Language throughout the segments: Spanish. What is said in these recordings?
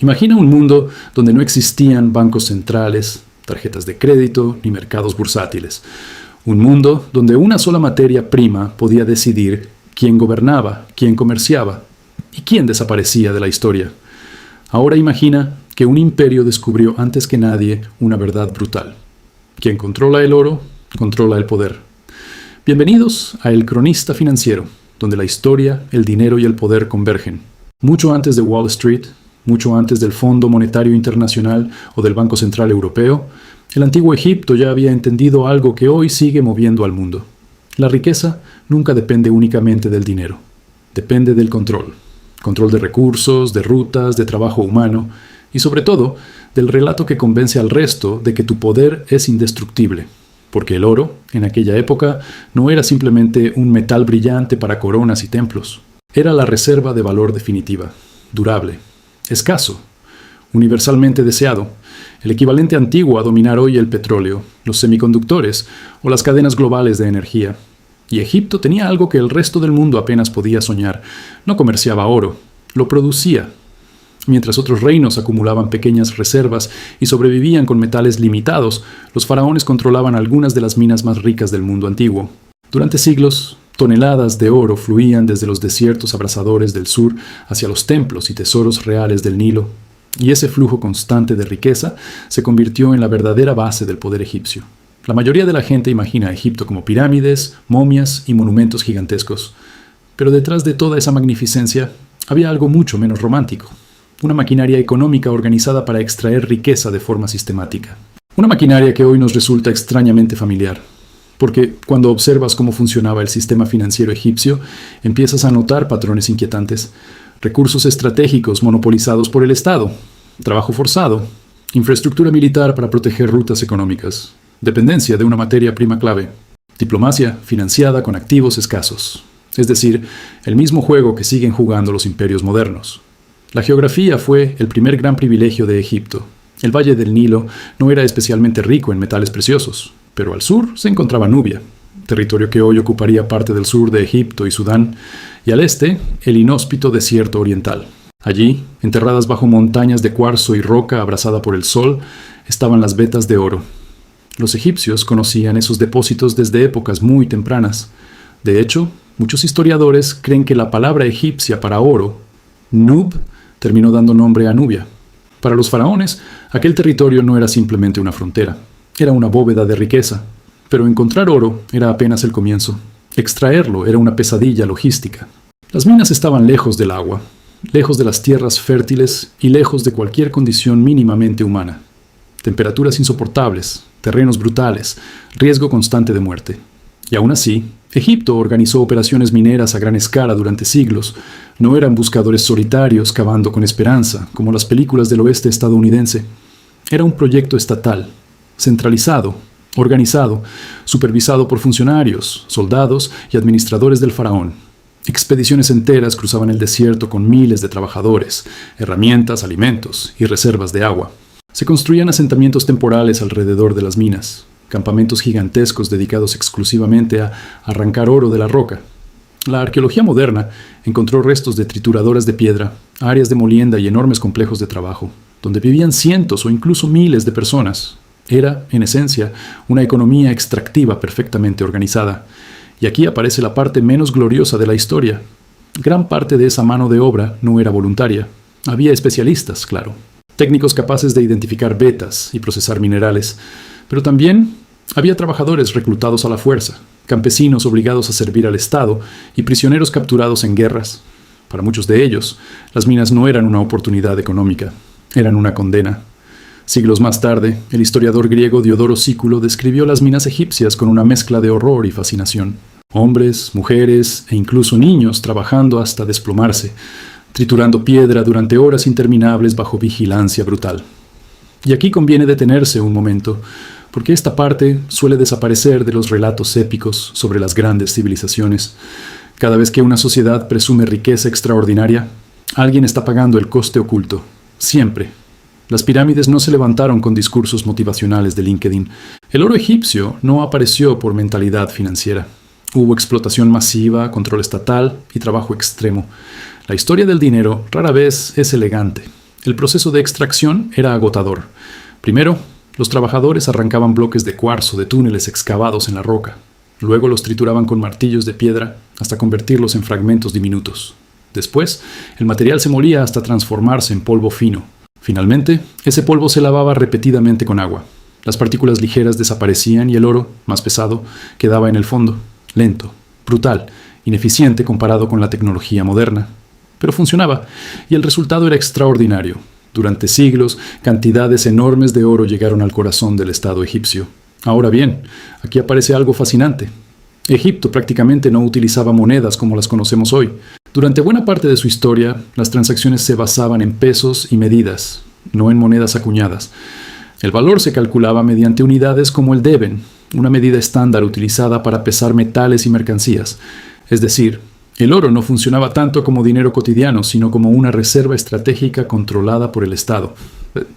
Imagina un mundo donde no existían bancos centrales, tarjetas de crédito ni mercados bursátiles. Un mundo donde una sola materia prima podía decidir quién gobernaba, quién comerciaba y quién desaparecía de la historia. Ahora imagina que un imperio descubrió antes que nadie una verdad brutal. Quien controla el oro, controla el poder. Bienvenidos a El Cronista Financiero, donde la historia, el dinero y el poder convergen. Mucho antes de Wall Street, mucho antes del Fondo Monetario Internacional o del Banco Central Europeo, el antiguo Egipto ya había entendido algo que hoy sigue moviendo al mundo. La riqueza nunca depende únicamente del dinero. Depende del control. Control de recursos, de rutas, de trabajo humano y sobre todo del relato que convence al resto de que tu poder es indestructible. Porque el oro, en aquella época, no era simplemente un metal brillante para coronas y templos. Era la reserva de valor definitiva, durable, escaso, universalmente deseado, el equivalente antiguo a dominar hoy el petróleo, los semiconductores o las cadenas globales de energía. Y Egipto tenía algo que el resto del mundo apenas podía soñar. No comerciaba oro, lo producía. Mientras otros reinos acumulaban pequeñas reservas y sobrevivían con metales limitados, los faraones controlaban algunas de las minas más ricas del mundo antiguo. Durante siglos, toneladas de oro fluían desde los desiertos abrasadores del sur hacia los templos y tesoros reales del Nilo, y ese flujo constante de riqueza se convirtió en la verdadera base del poder egipcio. La mayoría de la gente imagina a Egipto como pirámides, momias y monumentos gigantescos, pero detrás de toda esa magnificencia había algo mucho menos romántico. Una maquinaria económica organizada para extraer riqueza de forma sistemática. Una maquinaria que hoy nos resulta extrañamente familiar, porque cuando observas cómo funcionaba el sistema financiero egipcio, empiezas a notar patrones inquietantes. Recursos estratégicos monopolizados por el Estado, trabajo forzado, infraestructura militar para proteger rutas económicas, dependencia de una materia prima clave, diplomacia financiada con activos escasos. Es decir, el mismo juego que siguen jugando los imperios modernos. La geografía fue el primer gran privilegio de Egipto. El valle del Nilo no era especialmente rico en metales preciosos, pero al sur se encontraba Nubia, territorio que hoy ocuparía parte del sur de Egipto y Sudán, y al este, el inhóspito desierto oriental. Allí, enterradas bajo montañas de cuarzo y roca abrasada por el sol, estaban las vetas de oro. Los egipcios conocían esos depósitos desde épocas muy tempranas. De hecho, muchos historiadores creen que la palabra egipcia para oro, Nub, terminó dando nombre a Nubia. Para los faraones, aquel territorio no era simplemente una frontera, era una bóveda de riqueza. Pero encontrar oro era apenas el comienzo. Extraerlo era una pesadilla logística. Las minas estaban lejos del agua, lejos de las tierras fértiles y lejos de cualquier condición mínimamente humana. Temperaturas insoportables, terrenos brutales, riesgo constante de muerte. Y aún así, Egipto organizó operaciones mineras a gran escala durante siglos. No eran buscadores solitarios cavando con esperanza, como las películas del oeste estadounidense. Era un proyecto estatal, centralizado, organizado, supervisado por funcionarios, soldados y administradores del faraón. Expediciones enteras cruzaban el desierto con miles de trabajadores, herramientas, alimentos y reservas de agua. Se construían asentamientos temporales alrededor de las minas, campamentos gigantescos dedicados exclusivamente a arrancar oro de la roca. La arqueología moderna encontró restos de trituradoras de piedra, áreas de molienda y enormes complejos de trabajo, donde vivían cientos o incluso miles de personas. Era, en esencia, una economía extractiva perfectamente organizada. Y aquí aparece la parte menos gloriosa de la historia. Gran parte de esa mano de obra no era voluntaria. Había especialistas, claro. Técnicos capaces de identificar vetas y procesar minerales. Pero también había trabajadores reclutados a la fuerza, campesinos obligados a servir al Estado y prisioneros capturados en guerras. Para muchos de ellos, las minas no eran una oportunidad económica, eran una condena. Siglos más tarde, el historiador griego Diodoro Sículo describió las minas egipcias con una mezcla de horror y fascinación. Hombres, mujeres e incluso niños trabajando hasta desplomarse, triturando piedra durante horas interminables bajo vigilancia brutal. Y aquí conviene detenerse un momento, porque esta parte suele desaparecer de los relatos épicos sobre las grandes civilizaciones. Cada vez que una sociedad presume riqueza extraordinaria, alguien está pagando el coste oculto. Siempre. Las pirámides no se levantaron con discursos motivacionales de LinkedIn. El oro egipcio no apareció por mentalidad financiera. Hubo explotación masiva, control estatal y trabajo extremo. La historia del dinero rara vez es elegante. El proceso de extracción era agotador. Primero, los trabajadores arrancaban bloques de cuarzo de túneles excavados en la roca. Luego los trituraban con martillos de piedra hasta convertirlos en fragmentos diminutos. Después, el material se molía hasta transformarse en polvo fino. Finalmente, ese polvo se lavaba repetidamente con agua. Las partículas ligeras desaparecían y el oro, más pesado, quedaba en el fondo, lento, brutal, ineficiente comparado con la tecnología moderna. Pero funcionaba, y el resultado era extraordinario. Durante siglos, cantidades enormes de oro llegaron al corazón del Estado egipcio. Ahora bien, aquí aparece algo fascinante. Egipto prácticamente no utilizaba monedas como las conocemos hoy. Durante buena parte de su historia, las transacciones se basaban en pesos y medidas, no en monedas acuñadas. El valor se calculaba mediante unidades como el deben, una medida estándar utilizada para pesar metales y mercancías. Es decir, el oro no funcionaba tanto como dinero cotidiano, sino como una reserva estratégica controlada por el Estado.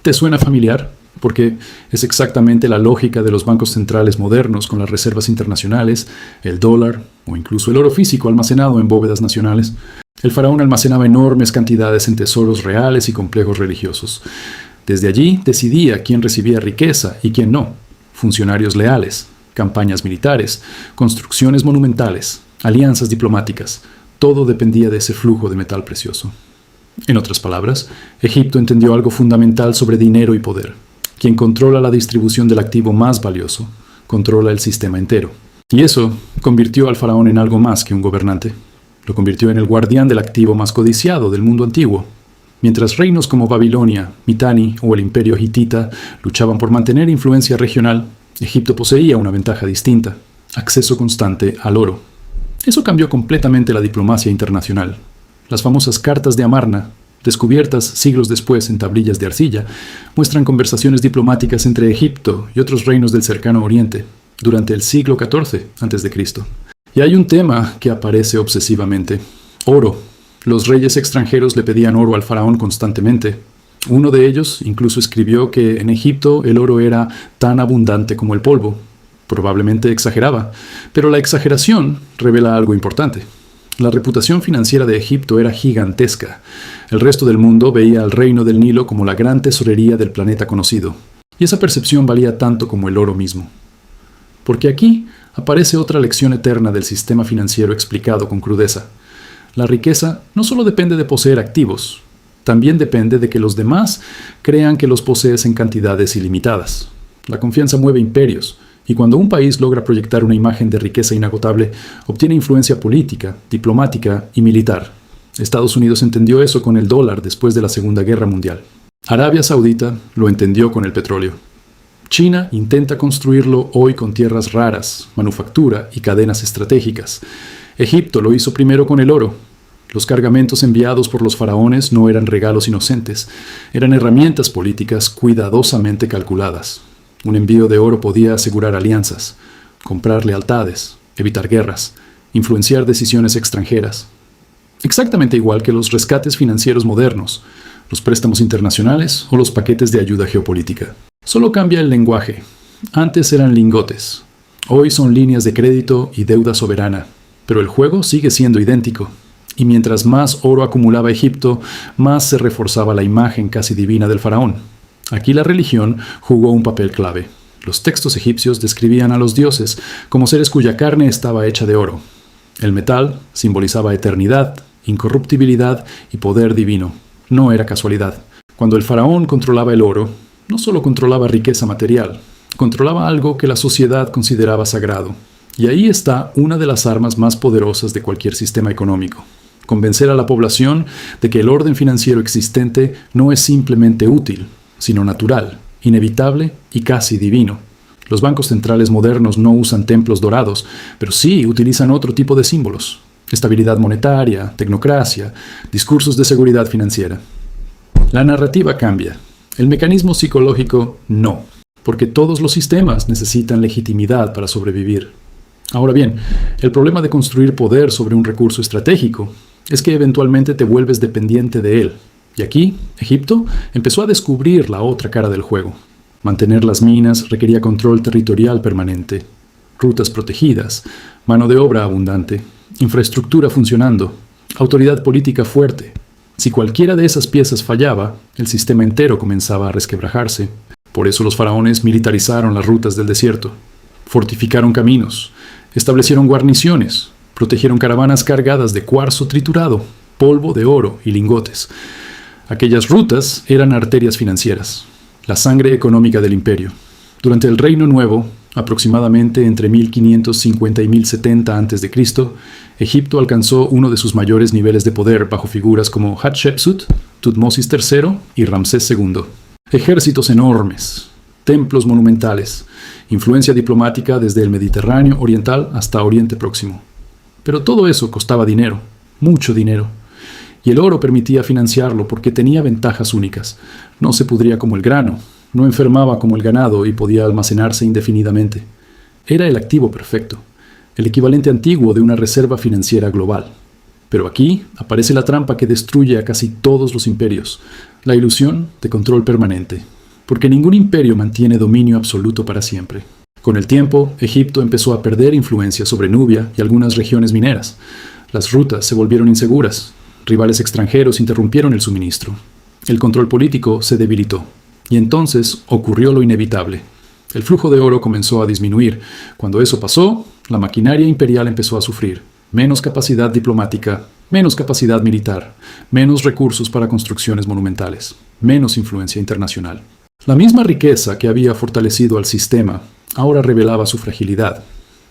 ¿Te suena familiar? Porque es exactamente la lógica de los bancos centrales modernos con las reservas internacionales, el dólar o incluso el oro físico almacenado en bóvedas nacionales. El faraón almacenaba enormes cantidades en tesoros reales y complejos religiosos. Desde allí decidía quién recibía riqueza y quién no. Funcionarios leales, campañas militares, construcciones monumentales, alianzas diplomáticas. Todo dependía de ese flujo de metal precioso. En otras palabras, Egipto entendió algo fundamental sobre dinero y poder. Quien controla la distribución del activo más valioso, controla el sistema entero. Y eso convirtió al faraón en algo más que un gobernante. Lo convirtió en el guardián del activo más codiciado del mundo antiguo. Mientras reinos como Babilonia, Mitanni o el Imperio Hitita luchaban por mantener influencia regional, Egipto poseía una ventaja distinta: acceso constante al oro. Eso cambió completamente la diplomacia internacional. Las famosas cartas de Amarna, descubiertas siglos después en tablillas de arcilla, muestran conversaciones diplomáticas entre Egipto y otros reinos del cercano Oriente durante el siglo XIV a.C. Y hay un tema que aparece obsesivamente: oro. Los reyes extranjeros le pedían oro al faraón constantemente. Uno de ellos incluso escribió que en Egipto el oro era tan abundante como el polvo. Probablemente exageraba, pero la exageración revela algo importante. La reputación financiera de Egipto era gigantesca. El resto del mundo veía al reino del Nilo como la gran tesorería del planeta conocido. Y esa percepción valía tanto como el oro mismo. Porque aquí aparece otra lección eterna del sistema financiero explicado con crudeza. La riqueza no solo depende de poseer activos, también depende de que los demás crean que los posees en cantidades ilimitadas. La confianza mueve imperios, y cuando un país logra proyectar una imagen de riqueza inagotable, obtiene influencia política, diplomática y militar. Estados Unidos entendió eso con el dólar después de la Segunda Guerra Mundial. Arabia Saudita lo entendió con el petróleo. China intenta construirlo hoy con tierras raras, manufactura y cadenas estratégicas. Egipto lo hizo primero con el oro. Los cargamentos enviados por los faraones no eran regalos inocentes, eran herramientas políticas cuidadosamente calculadas. Un envío de oro podía asegurar alianzas, comprar lealtades, evitar guerras, influenciar decisiones extranjeras. Exactamente igual que los rescates financieros modernos, los préstamos internacionales o los paquetes de ayuda geopolítica. Solo cambia el lenguaje. Antes eran lingotes. Hoy son líneas de crédito y deuda soberana. Pero el juego sigue siendo idéntico. Y mientras más oro acumulaba Egipto, más se reforzaba la imagen casi divina del faraón. Aquí la religión jugó un papel clave. Los textos egipcios describían a los dioses como seres cuya carne estaba hecha de oro. El metal simbolizaba eternidad, incorruptibilidad y poder divino. No era casualidad. Cuando el faraón controlaba el oro, no solo controlaba riqueza material, controlaba algo que la sociedad consideraba sagrado. Y ahí está una de las armas más poderosas de cualquier sistema económico: convencer a la población de que el orden financiero existente no es simplemente útil, sino natural, inevitable y casi divino. Los bancos centrales modernos no usan templos dorados, pero sí utilizan otro tipo de símbolos: estabilidad monetaria, tecnocracia, discursos de seguridad financiera. La narrativa cambia. El mecanismo psicológico no, porque todos los sistemas necesitan legitimidad para sobrevivir. Ahora bien, el problema de construir poder sobre un recurso estratégico es que eventualmente te vuelves dependiente de él. Y aquí, Egipto empezó a descubrir la otra cara del juego. Mantener las minas requería control territorial permanente, rutas protegidas, mano de obra abundante, infraestructura funcionando, autoridad política fuerte. Si cualquiera de esas piezas fallaba, el sistema entero comenzaba a resquebrajarse. Por eso los faraones militarizaron las rutas del desierto, fortificaron caminos, establecieron guarniciones, protegieron caravanas cargadas de cuarzo triturado, polvo de oro y lingotes. Aquellas rutas eran arterias financieras, la sangre económica del imperio. Durante el Reino Nuevo, aproximadamente entre 1550 y 1070 a.C., Egipto alcanzó uno de sus mayores niveles de poder bajo figuras como Hatshepsut, Tutmosis III y Ramsés II. Ejércitos enormes, templos monumentales, influencia diplomática desde el Mediterráneo oriental hasta Oriente Próximo. Pero todo eso costaba dinero, mucho dinero. Y el oro permitía financiarlo porque tenía ventajas únicas. No se pudría como el grano, no enfermaba como el ganado y podía almacenarse indefinidamente. Era el activo perfecto, el equivalente antiguo de una reserva financiera global. Pero aquí aparece la trampa que destruye a casi todos los imperios, la ilusión de control permanente, porque ningún imperio mantiene dominio absoluto para siempre. Con el tiempo, Egipto empezó a perder influencia sobre Nubia y algunas regiones mineras. Las rutas se volvieron inseguras. Rivales extranjeros interrumpieron el suministro. El control político se debilitó. Y entonces ocurrió lo inevitable. El flujo de oro comenzó a disminuir. Cuando eso pasó, la maquinaria imperial empezó a sufrir. Menos capacidad diplomática, menos capacidad militar, menos recursos para construcciones monumentales, menos influencia internacional. La misma riqueza que había fortalecido al sistema ahora revelaba su fragilidad.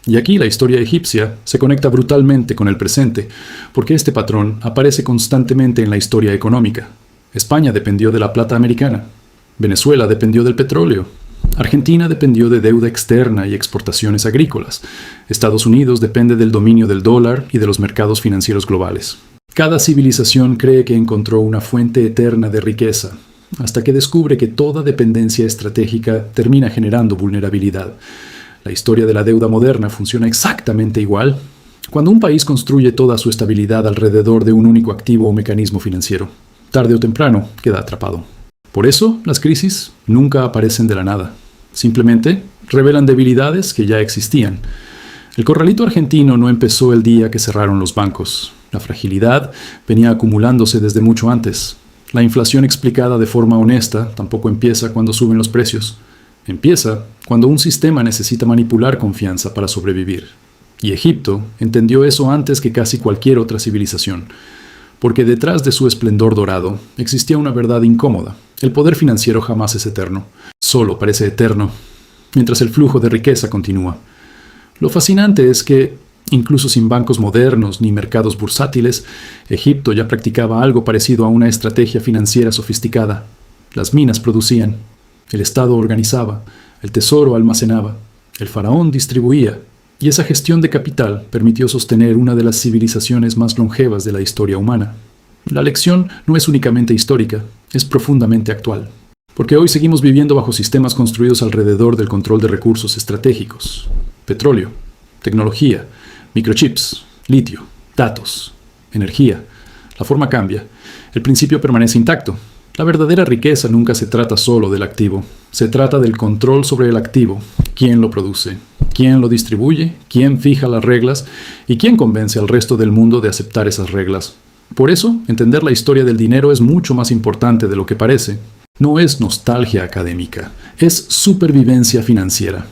Y aquí la historia egipcia se conecta brutalmente con el presente, porque este patrón aparece constantemente en la historia económica. España dependió de la plata americana. Venezuela dependió del petróleo. Argentina dependió de deuda externa y exportaciones agrícolas. Estados Unidos depende del dominio del dólar y de los mercados financieros globales. Cada civilización cree que encontró una fuente eterna de riqueza, hasta que descubre que toda dependencia estratégica termina generando vulnerabilidad. La historia de la deuda moderna funciona exactamente igual. Cuando un país construye toda su estabilidad alrededor de un único activo o mecanismo financiero, tarde o temprano queda atrapado. Por eso, las crisis nunca aparecen de la nada. Simplemente revelan debilidades que ya existían. El corralito argentino no empezó el día que cerraron los bancos. La fragilidad venía acumulándose desde mucho antes. La inflación explicada de forma honesta tampoco empieza cuando suben los precios. Empieza cuando un sistema necesita manipular confianza para sobrevivir. Y Egipto entendió eso antes que casi cualquier otra civilización. Porque detrás de su esplendor dorado existía una verdad incómoda. El poder financiero jamás es eterno. Solo parece eterno, mientras el flujo de riqueza continúa. Lo fascinante es que, incluso sin bancos modernos ni mercados bursátiles, Egipto ya practicaba algo parecido a una estrategia financiera sofisticada. Las minas producían, el Estado organizaba, el tesoro almacenaba, el faraón distribuía, y esa gestión de capital permitió sostener una de las civilizaciones más longevas de la historia humana. La lección no es únicamente histórica, es profundamente actual. Porque hoy seguimos viviendo bajo sistemas construidos alrededor del control de recursos estratégicos. Petróleo, tecnología, microchips, litio, datos, energía. La forma cambia, el principio permanece intacto. La verdadera riqueza nunca se trata solo del activo, se trata del control sobre el activo, quién lo produce, quién lo distribuye, quién fija las reglas y quién convence al resto del mundo de aceptar esas reglas. Por eso, entender la historia del dinero es mucho más importante de lo que parece. No es nostalgia académica, es supervivencia financiera.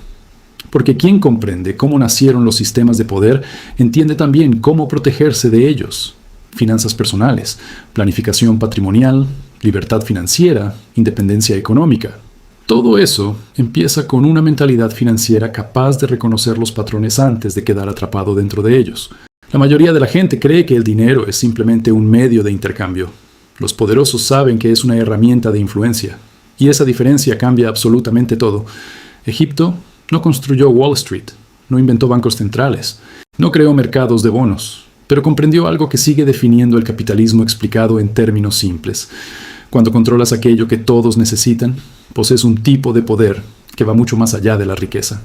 Porque quien comprende cómo nacieron los sistemas de poder, entiende también cómo protegerse de ellos. Finanzas personales, planificación patrimonial, libertad financiera, independencia económica. Todo eso empieza con una mentalidad financiera capaz de reconocer los patrones antes de quedar atrapado dentro de ellos. La mayoría de la gente cree que el dinero es simplemente un medio de intercambio. Los poderosos saben que es una herramienta de influencia. Y esa diferencia cambia absolutamente todo. Egipto no construyó Wall Street, no inventó bancos centrales, no creó mercados de bonos, pero comprendió algo que sigue definiendo el capitalismo explicado en términos simples. Cuando controlas aquello que todos necesitan, posees un tipo de poder que va mucho más allá de la riqueza.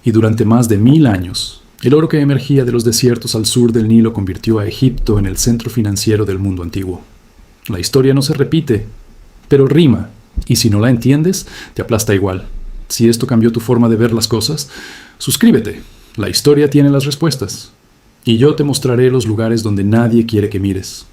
Y durante más de 1000 años, el oro que emergía de los desiertos al sur del Nilo convirtió a Egipto en el centro financiero del mundo antiguo. La historia no se repite, pero rima, y si no la entiendes, te aplasta igual. Si esto cambió tu forma de ver las cosas, suscríbete. La historia tiene las respuestas. Y yo te mostraré los lugares donde nadie quiere que mires.